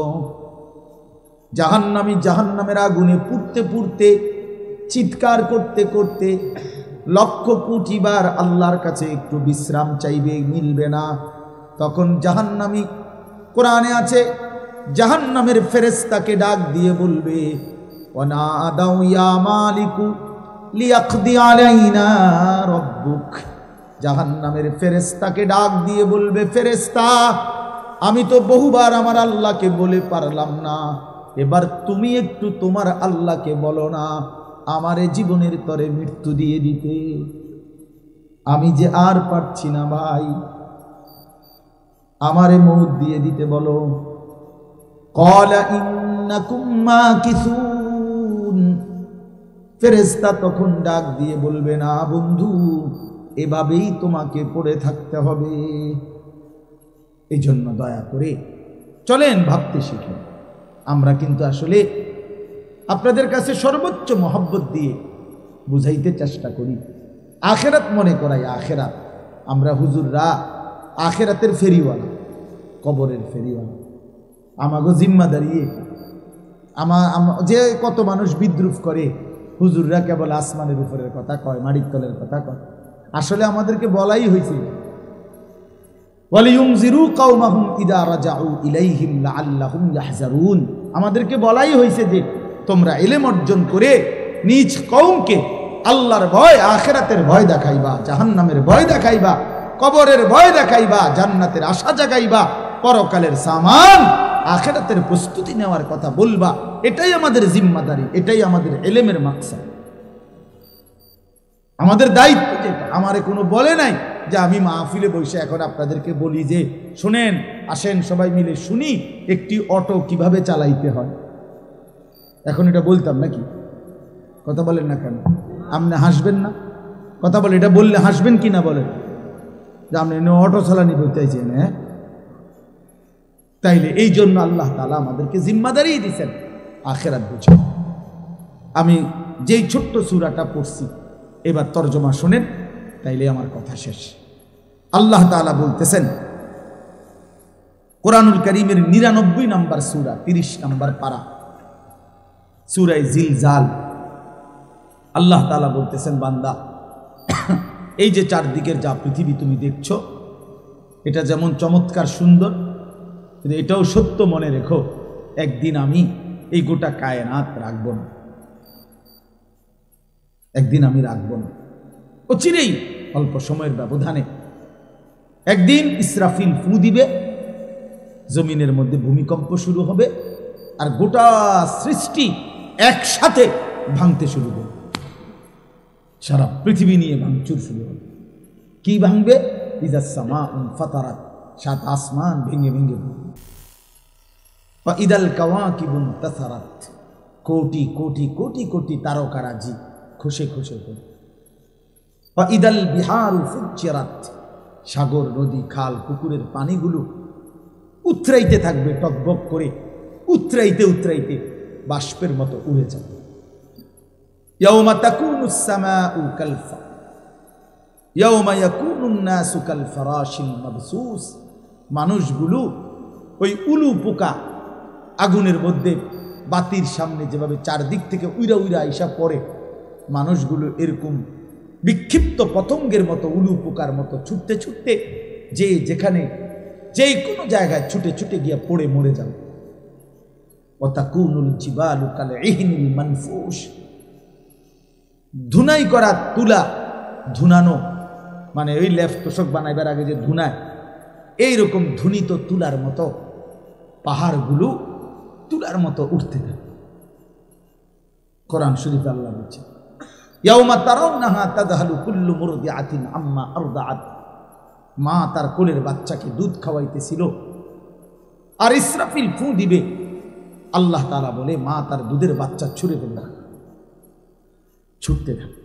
জাহান্নামী জাহান্নামের আগুনে পুড়তে পুড়তে চিৎকার করতে করতে লক্ষ কোটি বার আল্লাহর কাছে একটু বিশ্রাম চাইবে, মিলবে না। তখন জাহান্নামী, কোরআনে আছে, জাহান্নামের ফেরেশতাকে ডাক দিয়ে বলবে ওয়ানাদাউ ইয়া মালিকু লিয়াকদি আলাইনা রাব্বুক। জাহান্নামের ফেরেশতাকে ডাক দিয়ে বলবে ফেরেশতা আমি তো বহুবার আমার আল্লাহকে বলে পারলাম না, এবার তুমি একটু তোমার আল্লাহকে বলো না আমারে জীবনের তরে মৃত্যু দিয়ে দিতে, আমি যে আর পারছি না ভাই, আমারে মউত দিয়ে দিতে বলো। ক্বালা ইন্নাকুম মাকিসুন। ফেরেশতা তখন ডাক দিয়ে বলবে না বন্ধু, এভাবেই তোমাকে পড়ে থাকতে হবে। এই জন্য দয়া করে চলেন ভাবতে শিখি। আমরা কিন্তু আসলে আপনাদের কাছে সর্বোচ্চ মহব্বত দিয়ে বুঝাইতে চেষ্টা করি, আখেরাত মনে করাই। আখেরাত আমরা হুজুররা আখেরাতের ফেরিওয়ালা, কবরের ফেরিওয়ালা। আমাগো জিম্মাদারি যে কত মানুষ বিদ্রুপ করে হুজুররা কেবল আসমানের উপরের কথা কয়, মাটির তলের কথা কয়। আসলে আমাদেরকে বলাই হয়েছে ওয়ালিয়ুনজিরু কওমাহুম ইযা রাজাউ ইলাইহিম লাআল্লাহুম ইয়াহজারুন। আমাদেরকে বলাই হয়েছে যে তোমরা ইলম অর্জন করে নিজ কওমকে আল্লাহর ভয়, আখিরাতের ভয় দেখাইবা, জাহান্নামের ভয় দেখাইবা, কবরের ভয় দেখাইবা, জান্নাতের আশা জাগাইবা, পরকালের সামান আখিরাতের প্রস্তুতি নেওয়ার কথা বলবা। এটাই আমাদের জিম্মাদারি, এটাই আমাদের ইলমের মাকসাদ, আমাদের দায়িত্ব। যেটা আমারে কোনো বলে নাই যে আমি মাহফিলে বসে এখন আপনাদেরকে বলি যে শুনেন, আসেন সবাই মিলে শুনি একটি অটো কিভাবে চালাইতে হয়। এখন এটা বলতাম নাকি? কথা বলেন না কেন? আপনি হাসবেন না? কথা বলে, এটা বললে হাসবেন কি না বলেন? যে আপনি অটো চালানি বলতেছেন। হ্যাঁ, তাইলে এই জন্য আল্লাহ তাআলা আমাদেরকে জিম্মাদারি দিয়েছেন আখিরাত বুঝে। আমি যেই ছোট্ট সূরাটা পড়ছি এবার তরজমা শুনেন, তাইলে আমার কথা শেষ। আল্লাহ তাআলা বলতেছেন কোরআনুল কারীমের 99 নম্বর সূরা 30 নম্বর পারা, সূরা জিলজাল। আল্লাহ তাআলা বলতেছেন বান্দা এই যে চারদিকের যা পৃথিবী তুমি দেখছো, এটা যেমন চমৎকার সুন্দর, কিন্তু এটাও সত্য, মনে রেখো একদিন আমি এই গোটা কায়নাত রাখবো না, একদিন আমি রাখবো না। অচিরেই অল্প সময়ের ব্যবধানে একদিন ইসরাফিল ফু দিবে, জমিনের মধ্যে ভূমিকম্প শুরু হবে, আর গোটা সৃষ্টি একসাথে ভাঙতে শুরু করবে, সারা পৃথিবী নিয়ে ভাঙচুর শুরু হবে। কি ভাঙবে? ইযা সামাউন ফাতারাত, সাত আসমান ভেঙে ভেঙে পড়বে। ওয়া ইদাল কাওয়াকিবুন তাসারাত, কোটি কোটি কোটি কোটি তারকারাজি খসে খসে পড়বে। ওয়া ইদাল বিহারু ফুজ্জিরাত, সাগর নদী খাল পুকুরের পানিগুলো উতরাইতে থাকবে, টকবক করে উতরাইতে উতরাইতে বাষ্পের মতো উড়ে যাবে। ইয়াউমা তাকুনুস সামাউ কালফা, ইয়াউমা ইয়াকুনুন নাসু কাল ফারাশিল মাবসুস, মানুষগুলো ওই উলু পোকা আগুনের মধ্যে বাতির সামনে যেভাবে চারদিক থেকে উইরা উইরা আইসা পড়ে, মানুষগুলো এরকম বিক্ষিপ্ত পতঙ্গের মতো উলু পোকার মতো ছুটতে ছুটতে যে যেখানে যেই কোনো জায়গায় ছুটে ছুটে গিয়া পড়ে মরে যাবে। ওয়াতাকুনুল জিবালু কাল ইহনিল মানফুশ, ধুনাই করা তুলা, ধুনানো মানে ওই লেফ তোষক বানাইবার আগে যে ধুনায়, এইরকম ধুনিত তুলার মতো পাহাড়গুলো তুলার মতো উঠতে থাকে। কোরআন শরীফ আল্লাহ বলছে ইয়াউমা তারাউনাহা তাযহালু কুল্লু মুরদিআতিন আম্মা আরদাআত মা তার কোলের বাচ্চাকে দুধ খাওয়াইতেছিল, আর ইসরাফিল ফু দিবে, আল্লাহ তাআলা বলে মা তার দুধের বাচ্চা ছুঁড়ে ফেলবে, ছুটতে থাকে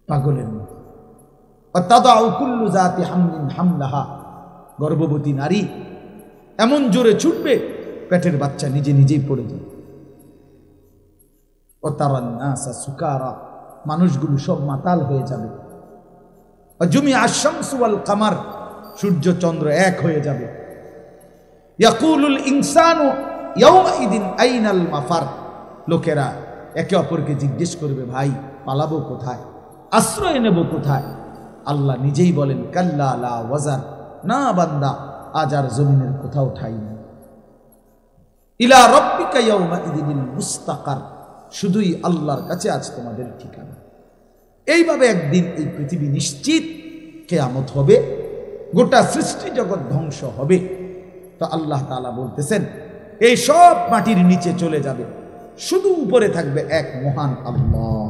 পাগলের মতো। তাদাউ কুল্লু যাতি হামলিন হামলাহা, গর্ভবতী নারী এমন জোরে ছুটবে পেটের বাচ্চা নিজে নিজেই পড়ে যাবে। ও তারান নাসা সুকারা, মানুষগুলো সব মাতাল হয়ে যাবে। জুমিআ আশ-শামসু ওয়াল কামার, সূর্য চন্দ্র এক হয়ে যাবে। ইয়াকুলুল ইনসানু ইয়াউমাইদিন আইনাল মাফার, লোকেরা একে অপরকে জিজ্ঞেস করবে ভাই পালাবো কোথায়, আশ্রয় নেব কোথায়। আল্লাহ নিজেই বলেন কাল্লা লা ওয়াজার, না বান্দা আজ আর জমিনের কোথাও ঠাঁই নেই। ইলা রাব্বিকা ইয়াউমাইদিনিল মুস্তাকার, শুধুই আল্লাহর কাছে আজ তোমাদের ঠিকানা। এইভাবে একদিন এই পৃথিবী নিশ্চিত কিয়ামত হবে, গোটা সৃষ্টি জগৎ ধ্বংস হবে। তো আল্লাহ তাআলা বলতেছেন এই সব মাটির নিচে চলে যাবে, শুধু উপরে থাকবে এক মহান আল্লাহ।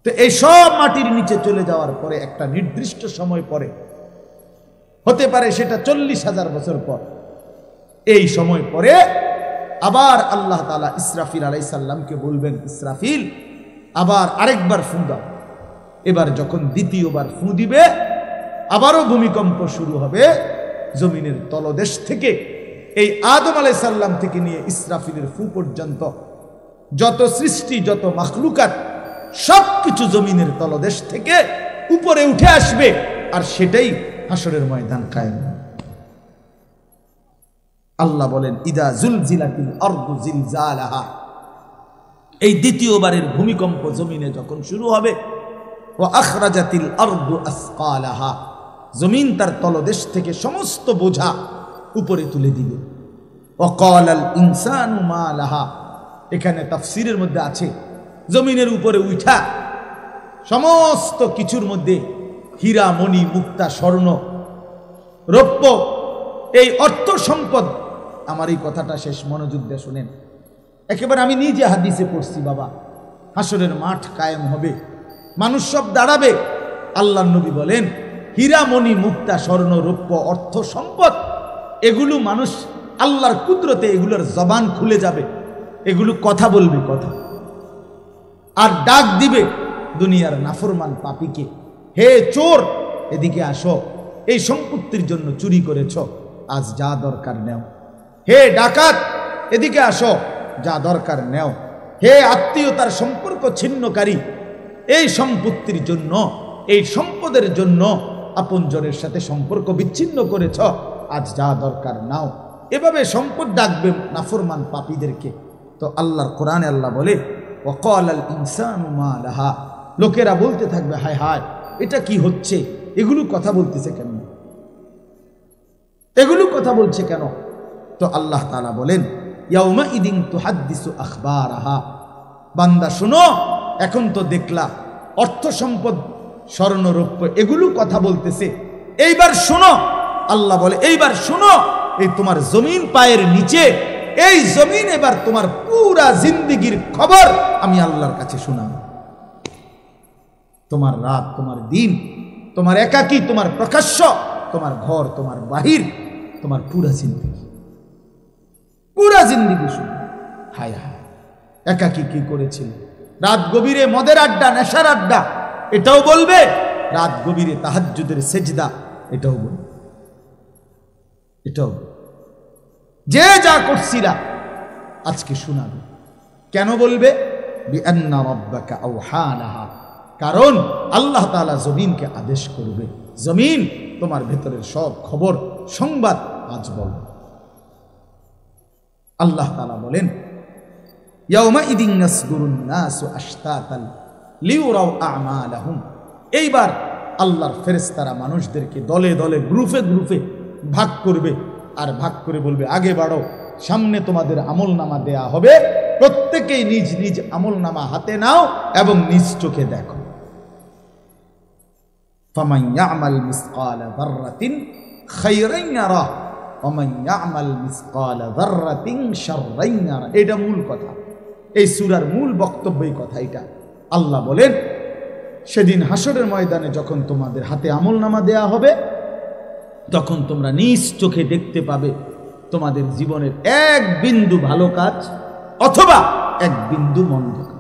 তো এই সব মাটির নিচে চলে যাওয়ার পরে একটা নির্দিষ্ট সময় পরে, হতে পারে সেটা 40,000 বছর পর, এই সময় পরে আবার আল্লাহ তাআলা ইসরাফিল আলাইহিস সালামকে বলবেন, ইসরাফিল আবার আরেকবার ফু দাও। এবার যখন দ্বিতীয়বার ফু দিবে, আবারও ভূমিকম্প শুরু হবে। জমিনের তলদেশ থেকে, এই আদম আলাইহিস সালাম থেকে নিয়ে ইসরাফিলের ফু পর্যন্ত যত সৃষ্টি, যত মাখলুকাত, সবকিছু জমিনের তলদেশ থেকে উপরে উঠে আসবে, আর সেটাই হাসরের ময়দান কায়েম। আল্লাহ বলেন ইদা জুলজিলাতিল আরদু জিলজালাহা, এই দ্বিতীয়বারের ভূমিকম্প জমিনে যখন শুরু হবে, ওয়া আখরাজাতিল আরদু আসকালাহা, জমিন তার তলদেশ থেকে সমস্ত বোঝা উপরে তুলে দিবে। ওয়া ক্বালাল ইনসানু মা লাহা, এখানে তাফসীরের মধ্যে আছে জমিনের উপরে উঠা সমস্ত কিছুর মধ্যে হীরা মণি মুক্তা স্বর্ণ রৌপ্য, এই অর্থ সম্পদ। আমার এই কথাটা শেষ মনোযোগ দিয়ে শুনেন, একেবারে আমি নিজে হাদিসে পড়ছি বাবা। হাসরের মাঠ কায়েম হবে, মানুষ সব দাঁড়াবে। আল্লাহর নবী বলেন হীরা মণি মুক্তা স্বর্ণ রৌপ্য অর্থ সম্পদ, এগুলো মানুষ আল্লাহর কুদরতে এগুলোর জবান খুলে যাবে, এগুলো কথা বলবে, কথা আর ডাক দিবে দুনিয়ার নাফরমান পাপীকে, হে চোর এদিকে আসো, এই সম্পত্তির জন্য চুরি করেছ, আজ যা দরকার নেও। হে ডাকাত এদিকে আসো, যা দরকার নেও। হে আত্মীয়তার সম্পর্ক ছিন্নকারী, এই সম্পত্তির জন্য, এই সম্পদের জন্য আপনজনের সাথে সম্পর্ক বিচ্ছিন্ন করেছ, আজ যা দরকার নাও। এভাবে সম্পদ ডাকবে নাফরমান পাপীদেরকে। তো আল্লাহর কোরআনে আল্লাহ বলে ওয়াকালাল ইনসানু মা লাহা, লোকেরা বলতে থাকবে হায় হায় এটা কি হচ্ছে, এগুলো কথা বলতেছে কেন, এগুলো কথা বলছে কেন? তো আল্লাহ তাআলা বলেন ইয়াউমা ইদিন তুহাদ্দিসু আখবারাহা, বান্দা শোনো, এখন তো দেখলা অর্থ সম্পদ স্বর্ণ রৌপ্য এগুলো কথা বলতেছে, এইবার শোনো। আল্লাহ বলে এইবার শোনো, এই তোমার জমিন পায়ের নিচে, এই জমিন এবার তোমার পুরা জিন্দেগির খবর আমি আল্লাহর কাছে শোনাব। তোমার রাত, তোমার দিন, তোমার একাকী, তোমার প্রকাশ্য, তোমার ঘর, তোমার বাহির, তোমার পুরা জিন্দেগি, পুরা জিন্দেগি শুনো। হায় হায় একাকী কি করেছিল, রাত গভীরে মদের আড্ডা, নেশার আড্ডা, এটাও বলবে। রাত গভীরে তাহাজ্জুদের সেজদা, এটাও বলবে, এটাও যে যা করছিলা আজকে শোনাবে। কেন বলবে? বিআন্না রাব্বাকা আওহা লাহা, কারণ আল্লাহ তাআলা জমিনকে আদেশ করবে, জমিন তোমার ভেতরের সব খবর সংবাদ আজ বলবে। আল্লাহ তাআলা বলেন ইয়াউমা ইদিন ইয়াসদুরুন নাসু আশতাতান লিউরাউ আমালাহুম, এইবার আল্লাহর ফেরেশতারা মানুষদেরকে দলে দলে, গ্রুপে গ্রুপে ভাগ করবে, আর ভাগ করে বলবে আগে বাড়ো, সামনে তোমাদের আমলনামা দেয়া হবে, প্রত্যেকেই নিজ নিজ আমলনামা হাতে নাও এবং নিজ চোখে দেখো। ফামান ইয়ামাল মিসকালা যাররাতিন খায়রান ইয়ারা ওয়া মান ইয়ামাল মিসকালা যাররাতিন শাররান ইয়ারা, এটা মূল কথা, এই সূরার মূল বক্তব্য এই কথা। এটা আল্লাহ বলেন সেদিন হাসরের ময়দানে যখন তোমাদের হাতে আমলনামা দেয়া হবে, তখন তোমরা নিজ চোখে দেখতে পাবে তোমাদের জীবনের এক বিন্দু ভালো কাজ অথবা এক বিন্দু মন্দ কাজ।